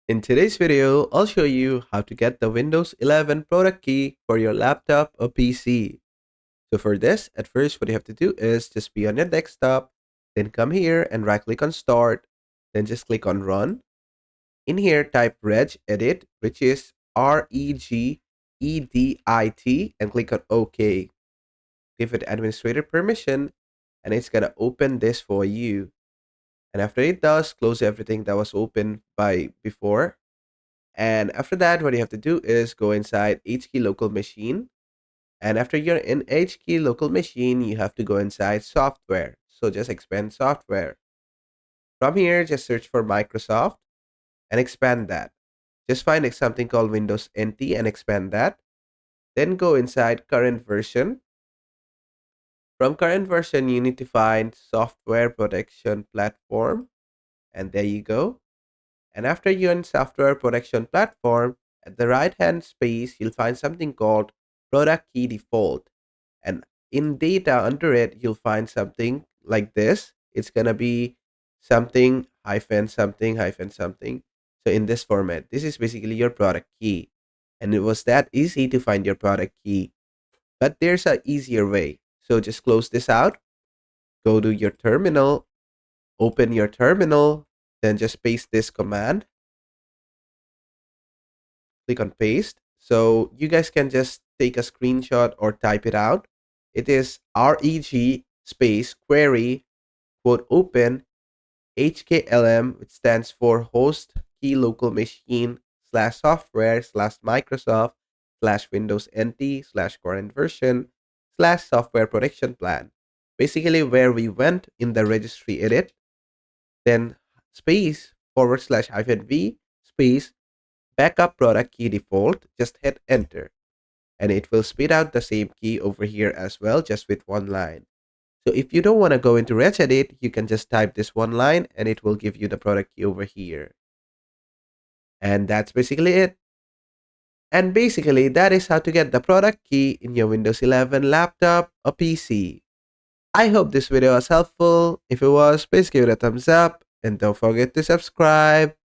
In today's video, I'll show you how to get the Windows 11 product key for your laptop or PC. So for this, at first what you have to do is just be on your desktop, then come here and right click on Start, then just click on Run. In here, type regedit, which is regedit, and click on OK. Give it administrator permission, and it's gonna open this for you. And after it does, close everything that was open by before. And after that, what you have to do is go inside HKey local machine. And after you're in HKey local machine, you have to go inside software. So just expand software. From here, just search for Microsoft and expand that. Just find something called Windows NT and expand that. Then go inside current version. From current version, you need to find software protection platform. And there you go. And after you're in software protection platform, at the right hand space, you'll find something called product key default. And in data under it, you'll find something like this. It's going to be something hyphen something hyphen something. So in this format, this is basically your product key. And it was that easy to find your product key. But there's an easier way. So just close this out, go to your terminal, open your terminal, then just paste this command. Click on paste. So you guys can just take a screenshot or type it out. It is reg space query quote open hklm, which stands for host key local machine slash software slash Microsoft slash Windows NT slash current version slash software protection plan. Basically where we went in the registry edit, then space forward slash hyphen v space backup product key default, just hit enter. And it will spit out the same key over here as well, just with one line. So if you don't want to go into regedit, you can just type this one line and it will give you the product key over here. And that's basically it. And basically, that is how to get the product key in your Windows 11 laptop or PC. I hope this video was helpful. If it was, please give it a thumbs up and don't forget to subscribe.